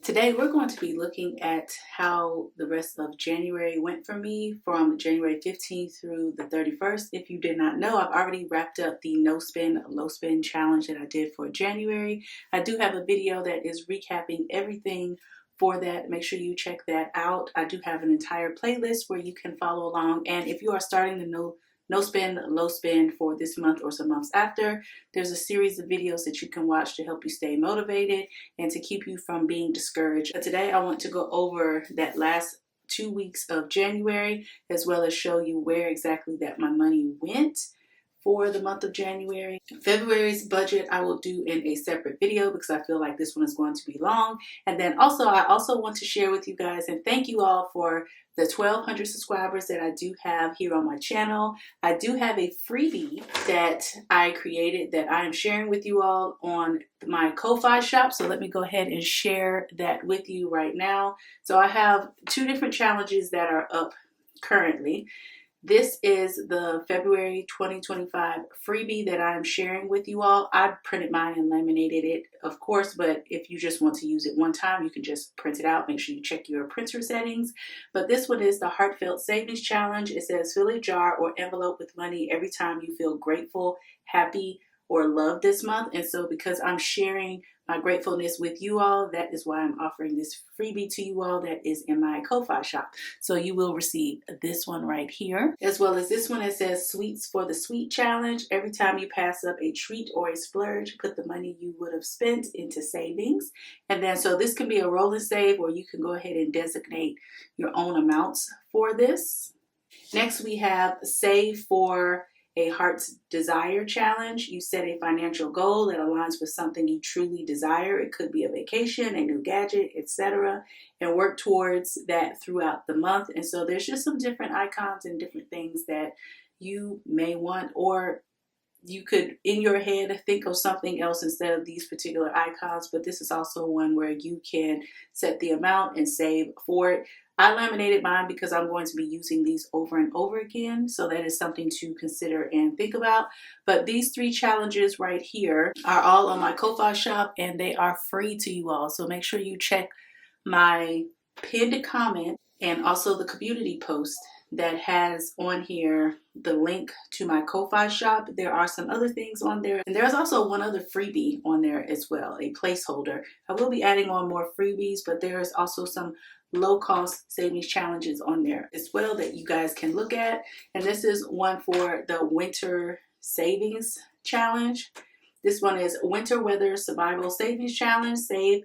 Today we're going to be looking at how the rest of January went for me from January 15th through the 31st. If you did not know, I've already wrapped up the no spend, low spend challenge that I did for January. I do have a video that is recapping everything for that. Make sure you check that out. I do have an entire playlist where you can follow along. And if you are starting the no spend, low spend for this month or some months after, there's a series of videos that you can watch to help you stay motivated and to keep you from being discouraged. But today I want to go over that last 2 weeks of January, as well as show you where exactly that my money went for the month of January. February's budget I will do in a separate video because I feel like this one is going to be long. And then I also want to share with you guys and thank you all for the 1,200 subscribers that I do have here on my channel. I do have a freebie that I created that I am sharing with you all on my Ko-Fi shop. So let me go ahead and share that with you right now. So I have two different challenges that are up currently. This is the February 2025 freebie that I'm sharing with you all. I printed mine and laminated it, of course, but if you just want to use it one time, you can just print it out. Make sure you check your printer settings. But this one is the Heartfelt Savings Challenge. It says fill a jar or envelope with money every time you feel grateful, happy, or loved this month. And so because I'm sharing my gratefulness with you all, that is why I'm offering this freebie to you all that is in my Ko-Fi shop. So you will receive this one right here, as well as this one that says Sweets for the Sweet Challenge. Every time you pass up a treat or a splurge, put the money you would have spent into savings. And then so this can be a roll and save, or you can go ahead and designate your own amounts for this. Next we have Save for a Heart's Desire Challenge. You set a financial goal that aligns with something you truly desire. It could be a vacation, a new gadget, etc. And work towards that throughout the month. And so there's just some different icons and different things that you may want, or you could in your head think of something else instead of these particular icons. But this is also one where you can set the amount and save for it. I laminated mine because I'm going to be using these over and over again. So that is something to consider and think about. But these three challenges right here are all on my Ko-Fi shop and they are free to you all. So make sure you check my pinned comment and also the community post that has on here the link to my Ko-Fi shop. There are some other things on there. And there's also one other freebie on there as well, a placeholder. I will be adding on more freebies, but there's also some low-cost savings challenges on there as well that you guys can look at. And this is one for the Winter Savings Challenge. This one is Winter Weather Survival Savings Challenge. Save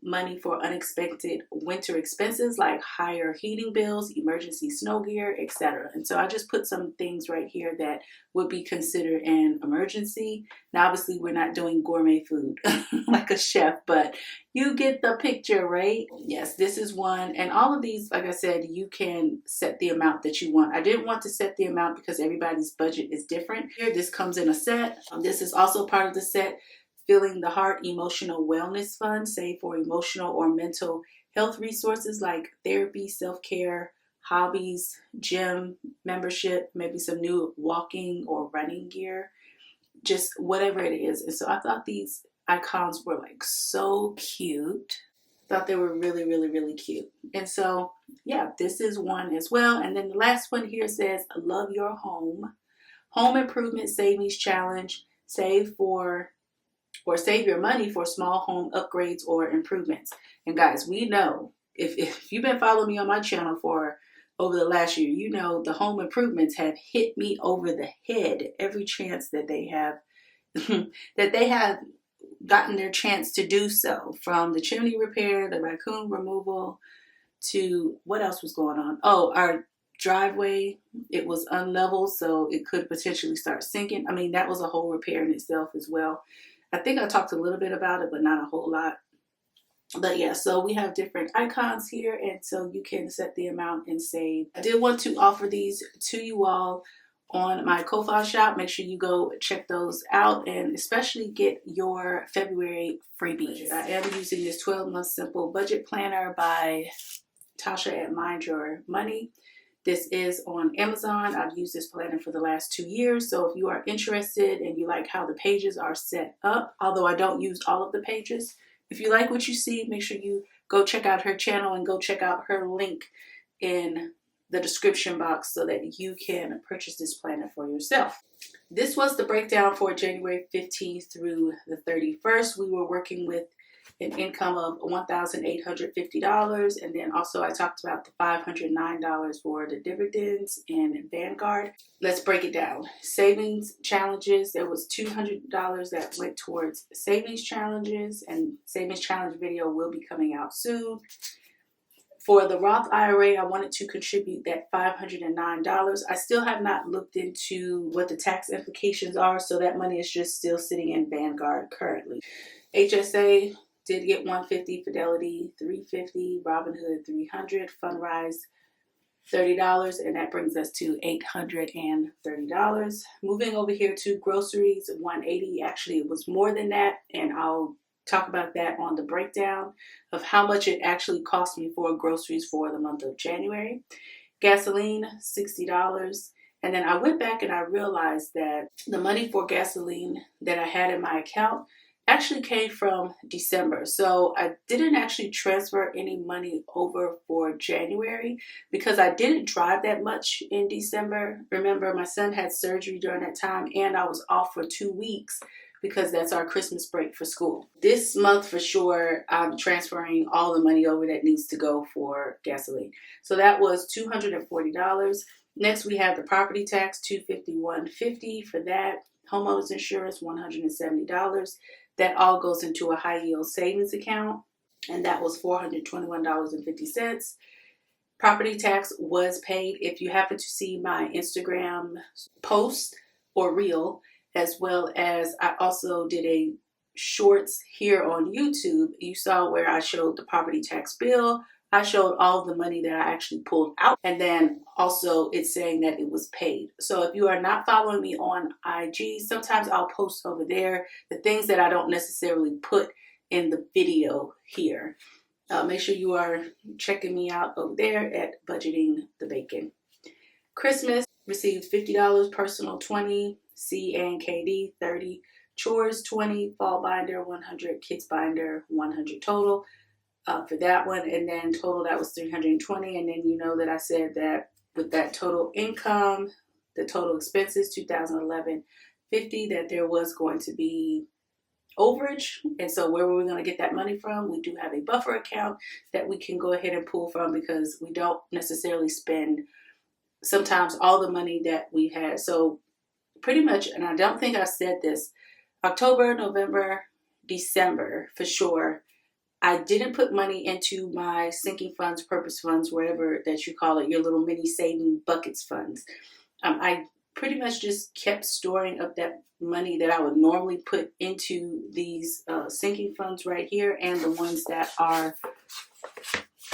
money for unexpected winter expenses like higher heating bills, emergency snow gear, etc. And so I just put some things right here that would be considered an emergency. Now obviously we're not doing gourmet food like a chef, but you get the picture, right? Yes, this is one. And all of these, like I said, you can set the amount that you want. I didn't want to set the amount because everybody's budget is different. Here, this comes in a set. This is also part of the set. Filling the Heart Emotional Wellness Fund. Save for emotional or mental health resources like therapy, self-care, hobbies, gym membership, maybe some new walking or running gear, just whatever it is. And so I thought these icons were like so cute. Thought they were really, really, really cute. And so, yeah, this is one as well. And then the last one here says Love Your Home. Home Improvement Savings Challenge. Save your money for small home upgrades or improvements. And guys, we know, if you've been following me on my channel for over the last year, you know the home improvements have hit me over the head every chance that they have that they have gotten their chance to do so. From the chimney repair, the raccoon removal, to what else was going on? Oh, our driveway, it was unlevel, so it could potentially start sinking. I mean, that was a whole repair in itself as well. I think I talked a little bit about it, but not a whole lot. But yeah, so we have different icons here, and so you can set the amount and save. I did want to offer these to you all on my Ko-Fi shop. Make sure you go check those out and especially get your February freebies. I am using this 12-month simple budget planner by Tasha at Mind Your Money. This is on Amazon. I've used this planner for the last 2 years. So if you are interested and you like how the pages are set up, although I don't use all of the pages, if you like what you see, make sure you go check out her channel and go check out her link in the description box so that you can purchase this planner for yourself. This was the breakdown for January 15th through the 31st. We were working with an income of $1,850, and then also I talked about the $509 for the dividends in Vanguard. Let's break it down. Savings challenges, there was $200 that went towards savings challenges, and savings challenge video will be coming out soon. For the Roth IRA, I wanted to contribute that $509. I still have not looked into what the tax implications are, so that money is just still sitting in Vanguard currently. HSA did get $150, Fidelity $350, Robinhood $300, Fundrise $30, and that brings us to $830. Moving over here to groceries, $180. Actually, it was more than that, and I'll talk about that on the breakdown of how much it actually cost me for groceries for the month of January. Gasoline, $60. And then I went back and I realized that the money for gasoline that I had in my account actually came from December. So I didn't actually transfer any money over for January because I didn't drive that much in December. Remember, my son had surgery during that time and I was off for 2 weeks because that's our Christmas break for school. This month for sure, I'm transferring all the money over that needs to go for gasoline. So that was $240. Next, we have the property tax, $251.50 for that. Homeowners insurance, $170. That all goes into a high yield savings account, and that was $421.50. Property tax was paid. If you happen to see my Instagram post or reel, as well as I also did a shorts here on YouTube, you saw where I showed the property tax bill. I showed all of the money that I actually pulled out, and then also it's saying that it was paid. So if you are not following me on IG, sometimes I'll post over there the things that I don't necessarily put in the video here. Make sure you are checking me out over there at Budgeting the Bacon. Christmas, received $50, personal $20, C and KD $30, chores $20, fall binder $100, kids binder $100 total for that one, and then total that was $320. And then you know that I said that with that total income, the total expenses $2,011.50, that there was going to be overage. And so where were we going to get that money from? We do have a buffer account that we can go ahead and pull from because we don't necessarily spend sometimes all the money that we had. So pretty much, and I don't think I said this, October, November, December for sure, I didn't put money into my sinking funds, purpose funds, whatever that you call it, your little mini saving buckets funds. I pretty much just kept storing up that money that I would normally put into these sinking funds right here, and the ones that are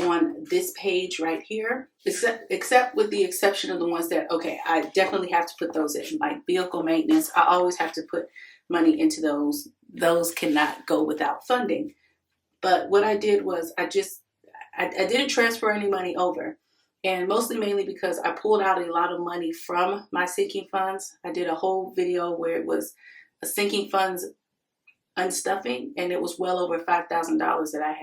on this page right here, except with the exception of the ones that, okay, I definitely have to put those in, like vehicle maintenance. I always have to put money into those. Those cannot go without funding. But what I did was I didn't transfer any money over, and mostly mainly because I pulled out a lot of money from my sinking funds. I did a whole video where it was a sinking funds unstuffing, and it was well over $5,000 that I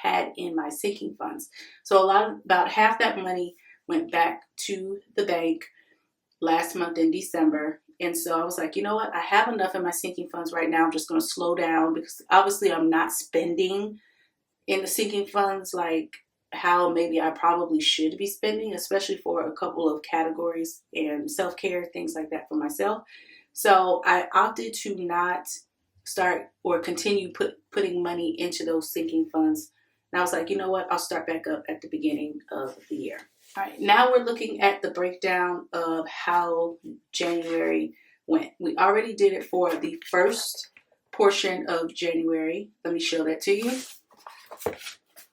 had in my sinking funds. So about half that money went back to the bank last month in December. And so I was like, you know what? I have enough in my sinking funds right now. I'm just going to slow down because obviously I'm not spending in the sinking funds like how maybe I probably should be spending, especially for a couple of categories and self-care, things like that for myself. So I opted to not start or continue putting money into those sinking funds. And I was like, you know what? I'll start back up at the beginning of the year. All right, now we're looking at the breakdown of how January went. We already did it for the first portion of January. Let me show that to you.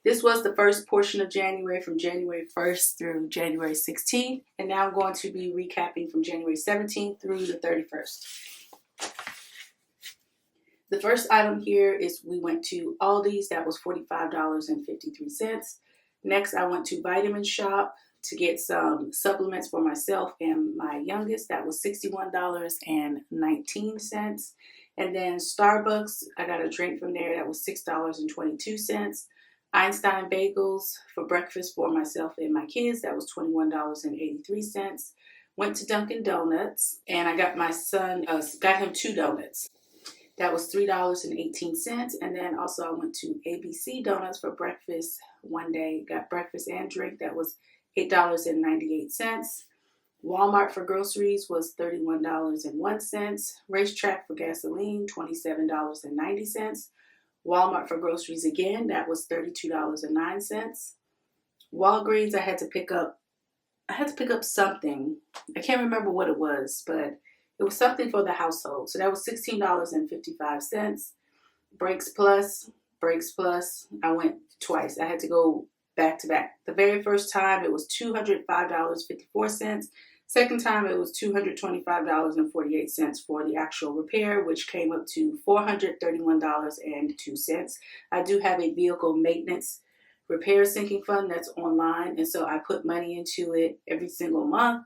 This was the first portion of January from January 1st through January 16th. And now I'm going to be recapping from January 17th through the 31st. The first item here is we went to Aldi's. That was $45.53. Next, I went to Vitamin Shop to get some supplements for myself and my youngest. That was $61.19. And then Starbucks, I got a drink from there. That was $6.22. Einstein bagels for breakfast for myself and my kids. That was $21.83. Went to Dunkin' Donuts and I got my son, got him 2 donuts. That was $3.18. And then also I went to ABC Donuts for breakfast one day. Got breakfast and drink. That was $8.98. Walmart for groceries was $31.01. Racetrack for gasoline, $27.90. Walmart for groceries again, that was $32.09. Walgreens, I had to pick up something. I can't remember what it was, but it was something for the household. So that was $16.55. Brakes Plus, I went twice. I had to go back to back. The very first time it was $205.54. Second time it was $225.48 for the actual repair, which came up to $431.02. I do have a vehicle maintenance repair sinking fund that's online, and so I put money into it every single month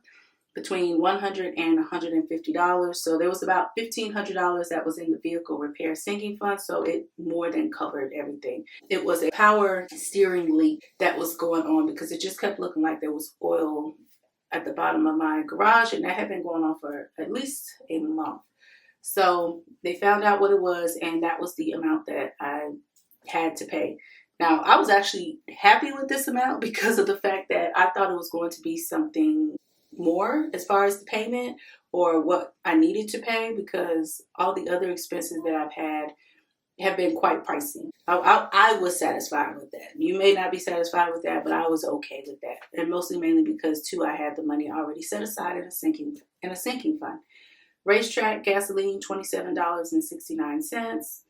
between $100 and $150. So there was about $1,500 that was in the vehicle repair sinking fund, so it more than covered everything. It was a power steering leak that was going on because it just kept looking like there was oil at the bottom of my garage, and that had been going on for at least a month. So they found out what it was, and that was the amount that I had to pay. Now, I was actually happy with this amount because of the fact that I thought it was going to be something more as far as the payment or what I needed to pay, because all the other expenses that I've had have been quite pricey. I was satisfied with that. You may not be satisfied with that, but I was okay with that. And mostly mainly because too, I had the money already set aside in a sinking fund. Racetrack gasoline, $27.69.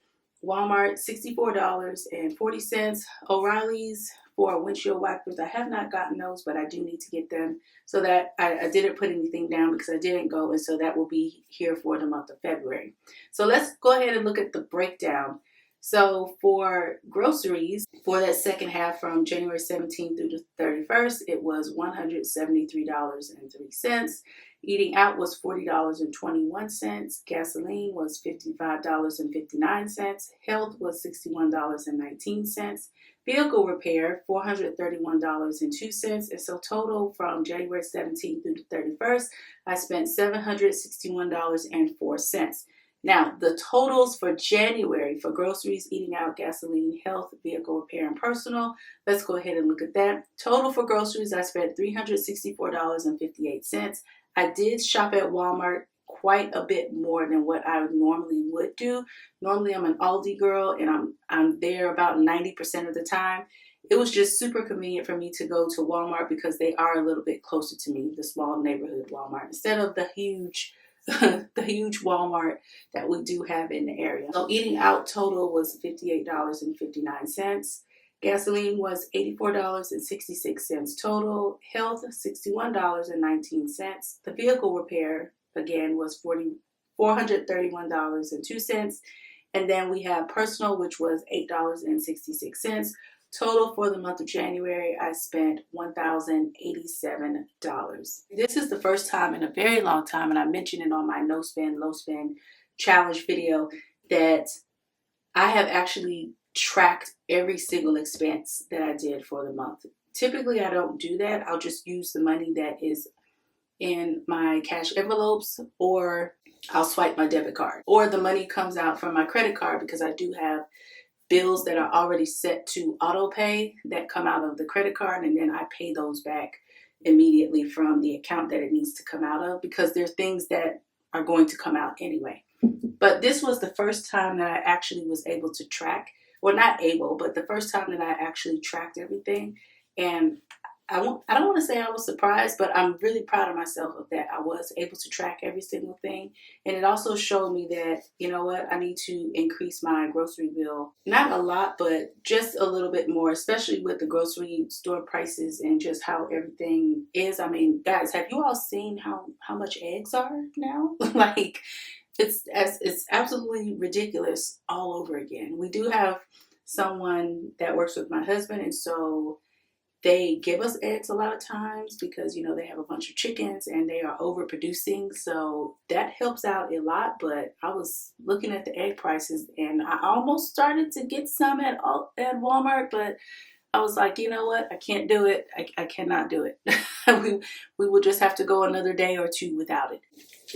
Walmart, $64.40. O'Reilly's for windshield wipers. I have not gotten those, but I do need to get them. So that I didn't put anything down because I didn't go, and so that will be here for the month of February. So let's go ahead and look at the breakdown. So for groceries, for that second half from January 17th through the 31st, it was $173.03. Eating out was $40.21. Gasoline was $55.59. Health was $61.19. Vehicle repair, $431.02. And so total from January 17th through the 31st, I spent $761.04. Now, the totals for January for groceries, eating out, gasoline, health, vehicle repair, and personal. Let's go ahead and look at that. Total for groceries, I spent $364.58. I did shop at Walmart quite a bit more than what I normally would do. Normally, I'm an Aldi girl, and I'm there about 90% of the time. It was just super convenient for me to go to Walmart because they are a little bit closer to me, the small neighborhood Walmart, instead of the huge Walmart that we do have in the area. So eating out total was $58.59. Gasoline was $84.66 total. Health, $61.19. The vehicle repair, again, was $431.02. And then we have personal, which was $8.66. Total for the month of January, I spent $1,087. This is the first time in a very long time, and I mentioned it on my no spend, low spend challenge video, that I have actually tracked every single expense that I did for the month. Typically, I don't do that. I'll just use the money that is in my cash envelopes, or I'll swipe my debit card, or the money comes out from my credit card because I do have bills that are already set to auto pay that come out of the credit card, and then I pay those back immediately from the account that it needs to come out of, because there are things that are going to come out anyway. But this was the first time that I actually was able to track, well, not able, but the first time that I actually tracked everything. And I don't want to say I was surprised, but I'm really proud of myself of that. I was able to track every single thing. And it also showed me that, you know what, I need to increase my grocery bill. Not a lot, but just a little bit more, especially with the grocery store prices and just how everything is. I mean, guys, have you all seen how much eggs are now? Like, it's absolutely ridiculous all over again. We do have someone that works with my husband, and so They give us eggs a lot of times because, you know, they have a bunch of chickens and they are overproducing. So that helps out a lot. But I was looking at the egg prices and I almost started to get some at Walmart, but I was like, you know what? I can't do it. I cannot do it. we will just have to go another day or two without it.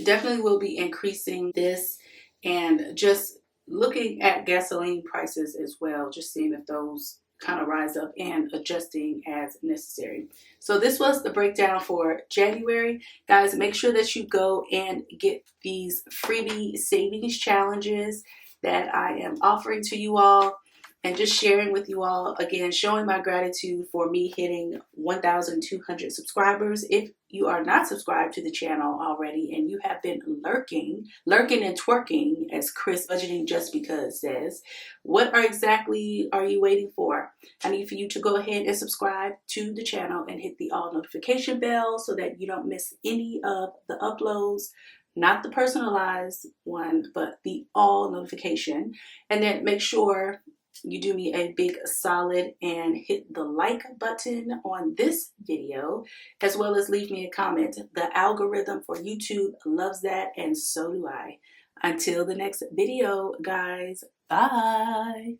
Definitely will be increasing this, and just looking at gasoline prices as well, just seeing if those kind of rise up and adjusting as necessary. So this was the breakdown for January. Guys, make sure that you go and get these freebie savings challenges that I am offering to you all, and just sharing with you all, again, showing my gratitude for me hitting 1,200 subscribers. If you are not subscribed to the channel already and you have been lurking and twerking, as Chris Budgeting Just Because says, what exactly are you waiting for? I need for you to go ahead and subscribe to the channel and hit the all notification bell so that you don't miss any of the uploads. Not the personalized one, but the all notification. And then make sure you do me a big solid and hit the like button on this video, as well as leave me a comment. The algorithm for YouTube loves that, and so do I. Until the next video, guys, bye.